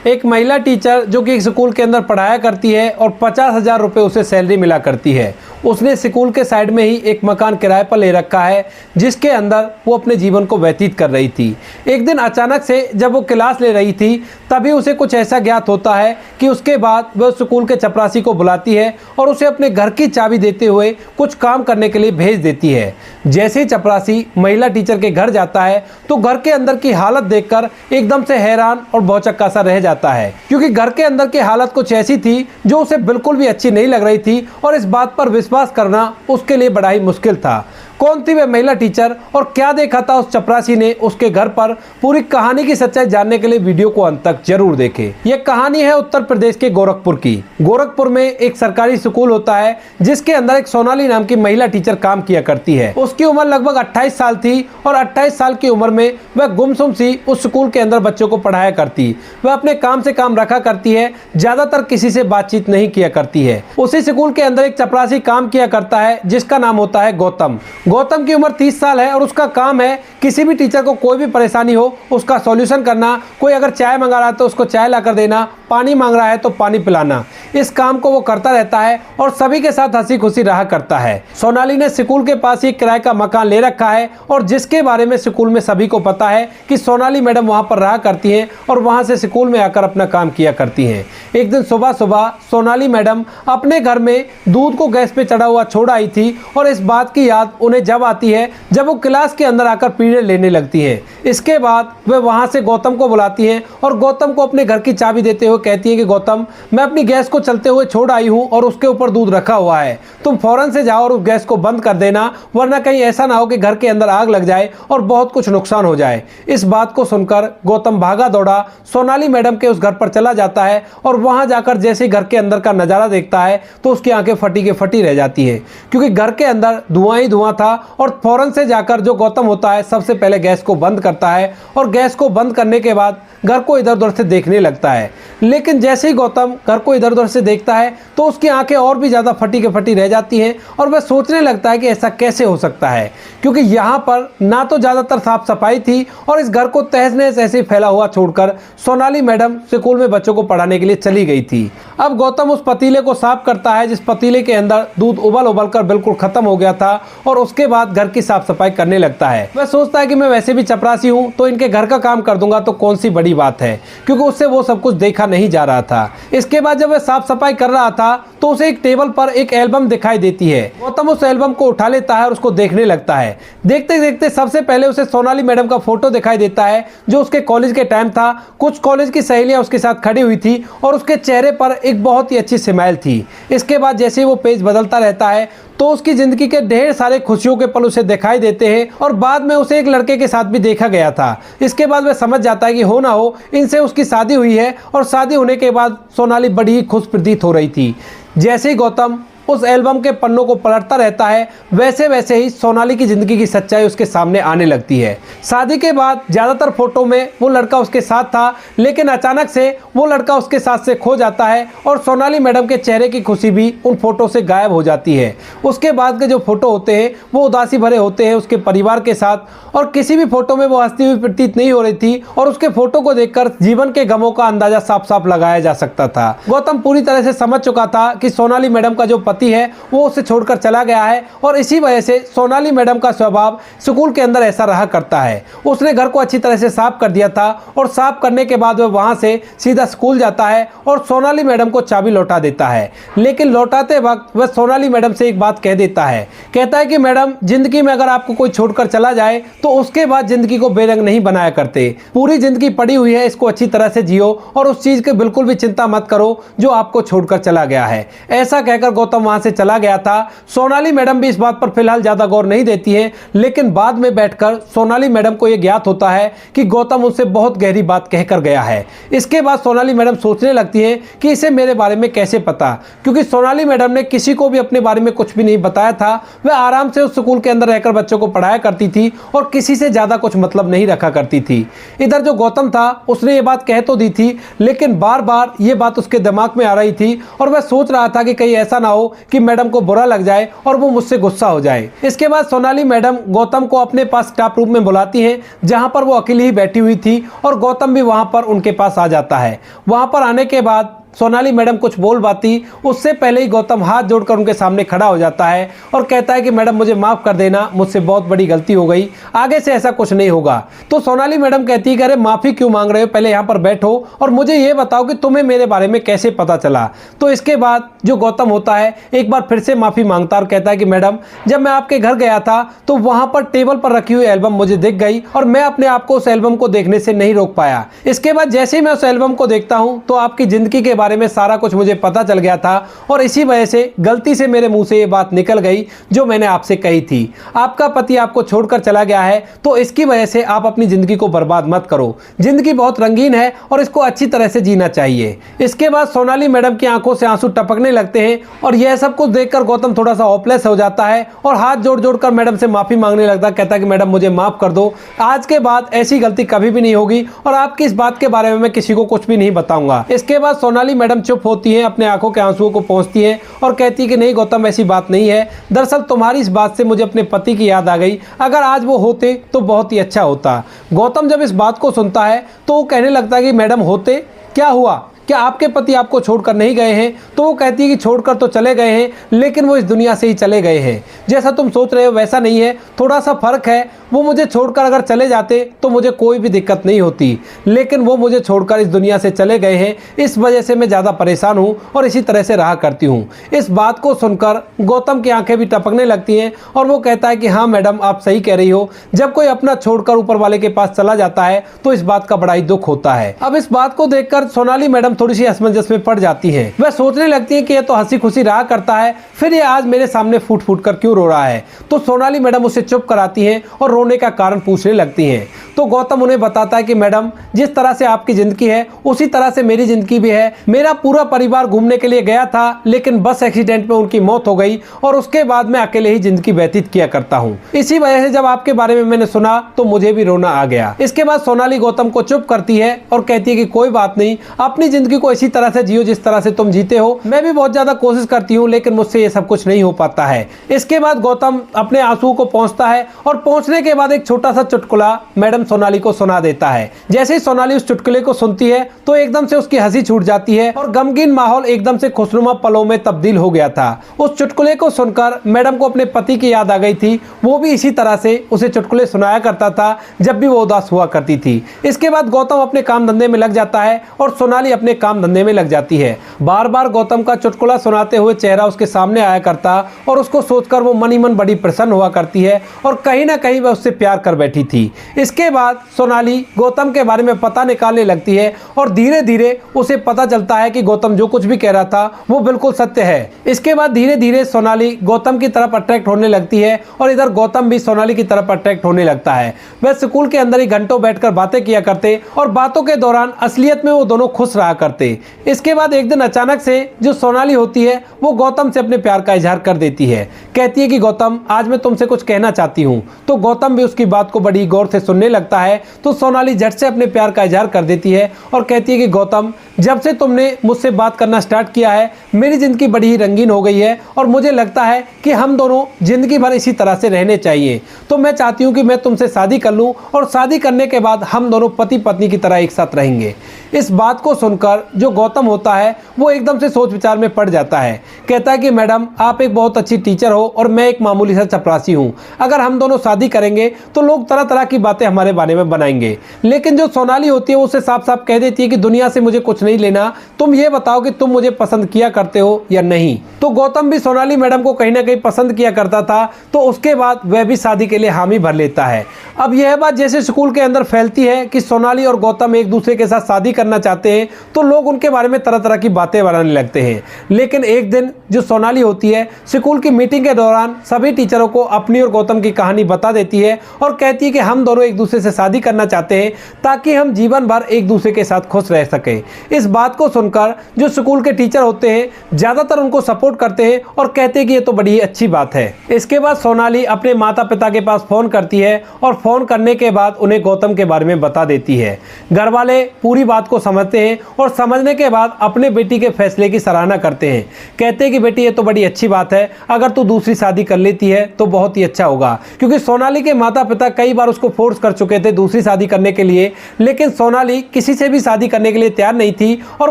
एक महिला टीचर जो कि एक स्कूल के अंदर पढ़ाया करती है और 50,000 रुपये उसे सैलरी मिला करती है, उसने स्कूल के साइड में ही एक मकान किराए पर ले रखा है जिसके अंदर वो अपने जीवन को व्यतीत कर रही थी। एक दिन अचानक से जब वो क्लास ले रही थी तभी उसे कुछ ऐसा ज्ञात होता है कि उसके बाद वह स्कूल के चपरासी को बुलाती है और उसे अपने घर की चाबी देते हुए कुछ काम करने के लिए भेज देती है। जैसे ही चपरासी महिला टीचर के घर जाता है तो घर के अंदर की हालत देखकर एकदम से हैरान और भौचक्का सा रह जाता है, क्योंकि घर के अंदर की हालत कुछ ऐसी थी जो उसे बिल्कुल भी अच्छी नहीं लग रही थी और इस बात पर विश्वास करना उसके लिए बड़ा ही मुश्किल था। कौन थी वह महिला टीचर और क्या देखा था उस चपरासी ने उसके घर पर, पूरी कहानी की सच्चाई जानने के लिए वीडियो को अंत तक जरूर देखें। यह कहानी है उत्तर प्रदेश के गोरखपुर की। गोरखपुर में एक सरकारी स्कूल होता है जिसके अंदर एक सोनाली नाम की महिला टीचर काम किया करती है। उसकी उम्र लगभग 28 साल थी और 28 साल की उम्र में वह गुमसुम सी उस स्कूल के अंदर बच्चों को पढ़ाया करती। वह अपने काम से काम रखा करती है, ज्यादातर किसी से बातचीत नहीं किया करती है। उसी स्कूल के अंदर एक चपरासी काम किया करता है जिसका नाम होता है गौतम। गौतम की उम्र 30 साल है और उसका काम है किसी भी टीचर को कोई भी परेशानी हो उसका सॉल्यूशन करना। कोई अगर चाय मंगा रहा है तो उसको चाय लाकर देना, पानी मांग रहा है तो पानी पिलाना। इस काम को वो करता रहता है और सभी के साथ हंसी खुशी रहा करता है। सोनाली ने स्कूल के पास ही किराए का मकान ले रखा है और जिसके बारे में स्कूल में सभी को पता है कि सोनाली मैडम वहां पर रहा करती हैं और वहां से स्कूल में आकर अपना काम किया करती हैं। एक दिन सुबह सुबह सोनाली मैडम अपने घर में दूध को गैस पे चढ़ा हुआ छोड़ आई थी और इस बात की याद उन्हें जब आती है जब वो क्लास के अंदर आकर पीरियड लेने लगती है। इसके बाद वे वहां से गौतम को बुलाती हैं और गौतम को अपने घर की चाबी देते हुए कहती है कि गौतम, मैं अपनी गैस को चलते हुए छोड़ आई हूं और उसके ऊपर दूध रखा हुआ है, तुम फौरन से जाओ और उस गैस को बंद कर देना, वरना कहीं ऐसा ना हो कि घर के अंदर आग लग जाए और बहुत कुछ नुकसान हो जाए। इस बात को सुनकर गौतम भागा दौड़ा सोनाली मैडम के उस घर पर चला जाता है और वहां जाकर जैसे घर के अंदर का नजारा देखता है तो उसकी आंखें फटी के फटी रह जाती है, क्योंकि घर के अंदर धुआं ही धुआं था। और फौरन से जाकर जो गौतम होता है सबसे पहले गैस को बंद करता है और गैस को बंद करने के बाद घर को इधर उधर से देखने लगता है। लेकिन जैसे ही गौतम घर को इधर उधर से देखता है तो उसकी आंखें और भी ज़्यादा फटी के फटी रह जाती हैं और वह सोचने लगता है कि ऐसा कैसे हो सकता है, क्योंकि यहाँ पर ना तो ज़्यादातर साफ सफाई थी और इस घर को तहस नहस ऐसे ही फैला हुआ छोड़कर सोनाली मैडम स्कूल में बच्चों को पढ़ाने के लिए चली गई थी। अब गौतम उस पतीले को साफ करता है जिस पतीले के अंदर दूध उबल उबल कर बिल्कुल खत्म हो गया था और उसके बाद घर की साफ सफाई करने लगता है। वह सोचता है कि मैं वैसे भी चपरासी हूँ तो इनके घर का काम कर दूंगा तो कौन सी बड़ी बात है, क्योंकि उससे वो सब कुछ देखा नहीं जा रहा था। इसके बाद जब वह साफ सफाई कर रहा था तो उसे एक टेबल पर एक एल्बम दिखाई देती है। गौतम उस एल्बम को उठा लेता है और उसको देखने लगता है। देखते देखते सबसे पहले उसे सोनाली मैडम का फोटो दिखाई देता है जो उसके कॉलेज के टाइम था। कुछ कॉलेज की सहेलियां उसके साथ खड़ी हुई थी और उसके चेहरे पर एक बहुत ही अच्छी स्माइल थी। इसके बाद जैसे ही वो पेज बदलता रहता है तो उसकी जिंदगी के ढेर सारे खुशियों के पल उसे दिखाई देते हैं और बाद में उसे एक लड़के के साथ भी देखा गया था। इसके बाद वह समझ जाता है कि हो ना हो इनसे उसकी शादी हुई है और शादी होने के बाद सोनाली बड़ी ही खुश प्रतीत हो रही थी। जैसे ही गौतम उस एल्बम के पन्नों को पलटता रहता है वैसे वैसे ही सोनाली की ज़िंदगी की सच्चाई उसके सामने आने लगती है। शादी के बाद ज़्यादातर फोटो में वो लड़का उसके साथ था, लेकिन अचानक से वो लड़का उसके साथ से खो जाता है और सोनाली मैडम के चेहरे की खुशी भी उन फोटो से गायब हो जाती है। उसके बाद के जो फोटो होते हैं वो उदासी भरे होते हैं उसके परिवार के साथ और किसी भी फोटो में वो हंसती हुई प्रतीत नहीं हो रही थी और उसके फोटो को देखकर जीवन के गमों का अंदाजा साफ साफ लगाया जा सकता था। गौतम पूरी तरह से समझ चुका था कि सोनाली मैडम का जो पति है वो उसे छोड़कर चला गया है और इसी वजह से सोनाली मैडम का स्वभाव स्कूल के अंदर ऐसा रहा करता है। उसने घर को अच्छी तरह से साफ कर दिया था और साफ करने के बाद वह वहां से सीधा स्कूल जाता है और सोनाली मैडम को चाबी लौटा देता है। लेकिन लौटाते वक्त वह सोनाली मैडम से एक बात कह देता है, कहता है कि मैडम, जिंदगी में अगर आपको कोई छोड़कर चला जाए तो उसके बाद जिंदगी को बेरंग नहीं बनाया करते। पूरी जिंदगी पड़ी हुई है, इसको अच्छी तरह से जियो और उस चीज की बिल्कुल भी चिंता मत करो जो आपको छोड़कर चला गया है। ऐसा कहकर गौतम वहां से चला गया था। सोनाली मैडम भी इस बात पर फिलहाल ज्यादा गौर नहीं देती है, लेकिन बाद में बैठकर सोनाली मैडम को यह ज्ञात होता है कि गौतम उनसे बहुत गहरी बात कहकर गया है। इसके बाद सोनाली मैडम सोचने लगती है कि इसे मेरे बारे में कैसे पता, क्योंकि सोनाली मैडम ने किसी को भी अपने बारे में कुछ भी नहीं बताया था। वह आराम से उस स्कूल के अंदर रहकर बच्चों को पढ़ाया करती थी और किसी से ज्यादा कुछ मतलब नहीं रखा करती थी। इधर जो गौतम था उसने ये बात कह तो दी थी, लेकिन बार बार ये बात उसके दिमाग में आ रही थी और वह सोच रहा था कि कहीं ऐसा ना हो कि मैडम को बुरा लग जाए और वो मुझसे गुस्सा हो जाए। इसके बाद सोनाली मैडम गौतम को अपने पास स्टाफ रूम में बुलाती हैं, जहां पर वो अकेली ही बैठी हुई थी और गौतम भी वहां पर उनके पास आ जाता है। वहां पर आने के बाद सोनाली मैडम कुछ बोल पाती उससे पहले ही गौतम हाथ जोड़कर उनके सामने खड़ा हो जाता है और कहता है कि मैडम मुझे माफ़ कर देना, मुझसे बहुत बड़ी गलती हो गई, आगे से ऐसा कुछ नहीं होगा। तो सोनाली मैडम कहती है कि अरे माफ़ी क्यों मांग रहे हो, पहले यहाँ पर बैठो और मुझे ये बताओ कि तुम्हें मेरे बारे में कैसे पता चला। तो इसके बाद जो गौतम होता है एक बार फिर से माफ़ी मांगता और कहता है कि मैडम जब मैं आपके घर गया था तो वहाँ पर टेबल पर रखी हुई एल्बम मुझे दिख गई और मैं अपने आप को उस एल्बम को देखने से नहीं रोक पाया। इसके बाद जैसे ही मैं उस एल्बम को देखता हूँ तो आपकी ज़िंदगी के बारे में सारा कुछ मुझे पता चल गया था और इसी वजह से गलती से मेरे मुंह से ये बात निकल गई जो मैंने आपसे कही थी। आपका पति आपको छोड़कर चला गया है तो इसकी वजह से आप अपनी जिंदगी को बर्बाद मत करो। जिंदगी बहुत रंगीन है और इसको अच्छी तरह से जीना चाहिए। इसके बाद सोनाली मैडम की आंखों से आंसू टपकने लगते हैं और यह सब कुछ देखकर गौतम थोड़ा सा होपलेस हो जाता है और हाथ जोड़ जोड़ कर मैडम से माफी मांगने लगता है। कहता है कि मैडम मुझे माफ कर दो, आज के बाद ऐसी गलती कभी भी नहीं होगी और आपकी इस बात के बारे में मैं किसी को कुछ भी नहीं बताऊंगा। इसके बाद सोनाली मैडम चुप होती है, अपने आंखों के आंसुओं को पोंछती है और कहती है कि नहीं गौतम ऐसी बात नहीं है, दरअसल तुम्हारी इस बात से मुझे अपने पति की याद आ गई, अगर आज वो होते तो बहुत ही अच्छा होता। गौतम जब इस बात को सुनता है तो वो कहने लगता है कि मैडम होते क्या हुआ, क्या आपके पति आपको छोड़कर नहीं गए हैं? तो वो कहती है कि छोड़कर तो चले गए हैं लेकिन वो इस दुनिया से ही चले गए हैं। जैसा तुम सोच रहे हो वैसा नहीं है, थोड़ा सा फर्क है। वो मुझे छोड़कर अगर चले जाते तो मुझे कोई भी दिक्कत नहीं होती, लेकिन वो मुझे छोड़कर इस दुनिया से चले गए हैं, इस वजह से मैं ज़्यादा परेशान हूँ और इसी तरह से रहा करती हूँ। इस बात को सुनकर गौतम की आंखें भी टपकने लगती हैं और वो कहता है कि हाँ मैडम आप सही कह रही हो, जब कोई अपना छोड़कर ऊपर वाले के पास चला जाता है तो इस बात का बड़ा ही दुख होता है। अब इस बात को देखकर सोनाली मैडम थोड़ी सी असमंजस में पड़ जाती है। वह सोचने लगती है कि ये तो हंसी खुशी रहा करता है, फिर ये आज मेरे सामने फूट फूट कर क्यों रो रहा है। तो सोनाली मैडम उसे चुप कराती हैं और रोने का कारण पूछने लगती हैं। तो गौतम उन्हें बताता है कि मैडम जिस तरह से आपकी जिंदगी है उसी तरह से मेरी जिंदगी भी है। मेरा पूरा परिवार घूमने के लिए गया था लेकिन बस एक्सीडेंट में उनकी मौत हो गई और उसके बाद मैं अकेले ही जिंदगी व्यतीत किया करता हूँ। इसी वजह से जब आपके बारे में मैंने सुना तो मुझे भी रोना आ गया। इसके बाद सोनाली गौतम को चुप करती है और कहती है कि कोई बात नहीं, अपनी जिंदगी को इसी तरह से जियो जिस तरह से तुम जीते हो। मैं भी बहुत ज्यादा कोशिश करती हूँ लेकिन मुझसे ये सब कुछ नहीं हो पाता है। इसके बाद गौतम अपने आंसू को पोंछता है और पहुंचने के बाद एक छोटा सा चुटकुला मैडम सोनाली को सुना देता है। जैसे ही सोनाली उस चुटकुले को सुनती है तो एकदम से उसकी हंसी छूट जाती है और गमगीन माहौल एकदम से खुशनुमा पलों में तब्दील हो गया था। उस चुटकुले को सुनकर मैडम को अपने पति की याद आ गई थी। वो भी इसी तरह से उसे चुटकुले सुनाया करता था जब भी वो उदास हुआ करती थी। इसके बाद गौतम अपने काम धंधे में लग जाता है और सोनाली अपने काम धंधे में लग जाती है। बार बार गौतम का चुटकुला सुनाते हुए चेहरा उसके सामने आया करता और उसको सोचकर वो मन ही मन बड़ी प्रसन्न हुआ करती है और कहीं ना कहीं वह उससे प्यार कर बैठी थी। इसके बाद सोनाली गौतम के बारे में पता निकालने लगती है और धीरे धीरे उसे पता चलता है कि गौतम जो कुछ भी कह रहा था वो बिल्कुल सत्य है। इसके बाद धीरे धीरे सोनाली गौतम की तरफ अट्रैक्ट होने लगती है और इधर गौतम भी सोनाली की तरफ अट्रैक्ट होने लगता है। वह स्कूल के अंदर ही घंटों बैठकर बातें किया करते और बातों के दौरान असलियत में वो दोनों खुश रहा करते। इसके बाद एक दिन अचानक से जो सोनाली होती है वो गौतम से अपने प्यार का इजहार कर देती है। कहती है कि गौतम आज मैं तुमसे कुछ कहना चाहती हूँ। तो गौतम भी उसकी बात को बड़ी गौर से सुनने लगता है। तो सोनाली झट से अपने प्यार का इजहार कर देती है और कहती है कि गौतम जब से तुमने मुझसे बात करना स्टार्ट किया है मेरी ज़िंदगी बड़ी ही रंगीन हो गई है और मुझे लगता है कि हम दोनों ज़िंदगी भर इसी तरह से रहने चाहिए। तो मैं चाहती हूँ कि मैं तुमसे शादी कर लूँ और शादी करने के बाद हम दोनों पति पत्नी की तरह एक साथ रहेंगे। इस बात को सुनकर जो गौतम होता है वो एकदम से सोच विचार में पड़ जाता है। कहता है कि मैडम आप एक बहुत अच्छी टीचर हो और मैं एक मामूली सा चपरासी हूँ। अगर हम दोनों शादी करेंगे तो लोग तरह तरह की बातें हमारे बारे में बनाएंगे। लेकिन जो सोनाली होती है वो उसे साफ साफ कह देती है कि दुनिया से मुझे कुछ नहीं लेना, तुम ये बताओ कि तुम मुझे पसंद किया करते हो या नहीं। तो गौतम भी सोनाली मैडम को कहीं ना कहीं पसंद किया करता था। तो उसके बाद वह भी शादी के लिए हामी भर लेता है। अब यह बात जैसे स्कूल के अंदर फैलती है कि सोनाली और गौतम एक दूसरे के साथ शादी करना चाहते हैं तो लोग उनके बारे में तरह तरह की बातें बनाने लगते हैं। लेकिन एक दिन जो सोनाली होती है स्कूल की मीटिंग के दौरान सभी टीचरों को अपनी और गौतम की कहानी बता देती है और कहती है कि हम दोनों एक दूसरे से शादी करना चाहते हैं ताकि हम जीवन भर एक दूसरे के साथ खुश रह सके। इस बात को सुनकर जो स्कूल के टीचर होते हैं ज्यादातर उनको सपोर्ट करते हैं और कहते हैं कि ये तो बड़ी अच्छी बात है। इसके बाद सोनाली अपने माता पिता के पास फोन करती है और फोन करने के बाद उन्हें गौतम के बारे में बता देती है। घर वाले पूरी बात को समझते हैं और और समझने के बाद अपने बेटी के फैसले की सराहना करते हैं। कहते हैं कि बेटी ये तो बड़ी अच्छी बात है, अगर तू दूसरी शादी कर लेती है तो बहुत ही अच्छा होगा। क्योंकि सोनाली के माता पिता कई बार उसको फोर्स कर चुके थे दूसरी शादी करने के लिए, लेकिन सोनाली किसी से भी शादी करने के लिए तैयार नहीं थी और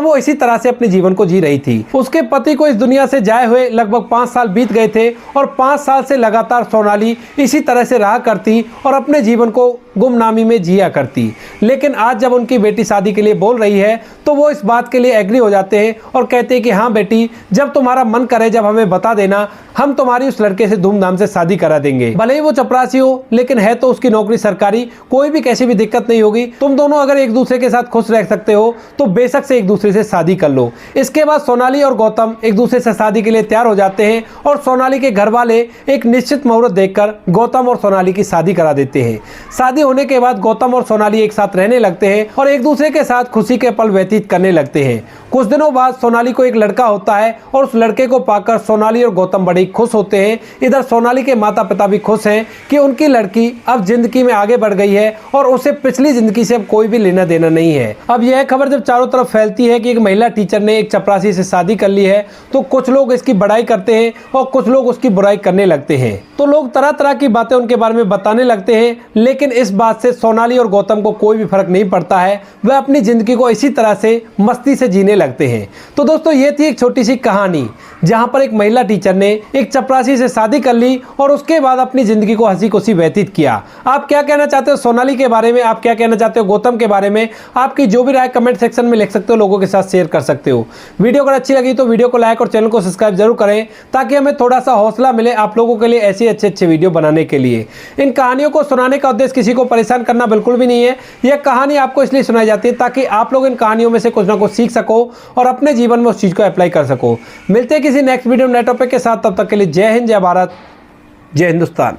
वो इसी तरह से अपने जीवन को जी रही थी। उसके पति को इस दुनिया से जाए हुए लगभग 5 साल बीत गए थे और 5 साल से लगातार सोनाली इसी तरह से रहा करती और अपने जीवन को गुमनामी में जिया करती। लेकिन आज जब उनकी बेटी शादी के लिए बोल रही है तो वो इस बात के लिए एग्री हो जाते हैं और कहते हैं कि हाँ बेटी, जब तुम्हारा मन करे जब हमें बता देना, हम तुम्हारी उस लड़के से धूमधाम से शादी करा देंगे। भले ही वो चपरासी हो, लेकिन है तो उसकी नौकरी सरकारी, कोई भी कैसी भी दिक्कत नहीं होगी। तुम दोनों अगर एक दूसरे के साथ खुश रह सकते हो तो बेशक से एक दूसरे से शादी कर लो। इसके बाद सोनाली और गौतम एक दूसरे से शादी के लिए तैयार हो जाते हैं और सोनाली के घर वाले एक निश्चित मुहूर्त देखकर गौतम और सोनाली की शादी करा देते हैं। शादी होने के बाद गौतम और सोनाली एक साथ रहने लगते हैं और एक दूसरे के साथ खुशी के पल व्यतीत करने लगते हैं। कुछ दिनों बाद सोनाली को एक लड़का होता है और उस लड़के को पाकर सोनाली और गौतम बड़े खुश होते हैं। इधर सोनाली के माता पिता भी खुश हैं कि उनकी लड़की अब जिंदगी में आगे बढ़ गई है और उसे पिछली जिंदगी से अब कोई भी लेना देना नहीं है। अब यह खबर जब चारों तरफ फैलती है कि एक महिला टीचर ने एक चपरासी से शादी कर ली है, तो कुछ लोग इसकी बड़ाई करते हैं और कुछ लोग उसकी बुराई करने लगते हैं। तो लोग तरह तरह की बातें उनके बारे में बताने लगते हैं, लेकिन इस बात से सोनाली और गौतम को कोई भी फर्क नहीं पड़ता है। वह अपनी जिंदगी को इसी तरह से मस्ती से जीने लगते हैं। तो दोस्तों, ये थी एक छोटी सी कहानी जहां पर एक महिला टीचर ने एक चपरासी से शादी कर ली और उसके बाद अपनी जिंदगी को हंसी खुशी व्यतीत किया। आप क्या कहना चाहते हो सोनाली के बारे में? आप क्या कहना चाहते हो गौतम के बारे में? आपकी जो भी राय कमेंट सेक्शन में लिख सकते हो, लोगों के साथ शेयर कर सकते हो। वीडियो अगर अच्छी लगी तो वीडियो को लाइक और चैनल को सब्सक्राइब जरूर करें, ताकि हमें थोड़ा सा हौसला मिले आप लोगों के लिए ऐसे अच्छे वीडियो बनाने के लिए। इन कहानियों को सुनाने का उद्देश्य किसी को परेशान करना बिल्कुल भी नहीं है। यह कहानी आपको इसलिए सुनाई जाती है ताकि आप लोग इन कहानियों में से कुछ ना कुछ सीख सको और अपने जीवन में उस चीज को अप्लाई कर सको। मिलते हैं किसी नेक्स्ट वीडियो में नए टॉपिक के साथ, तब तक के लिए जय हिंद, जय भारत, जय हिंदुस्तान।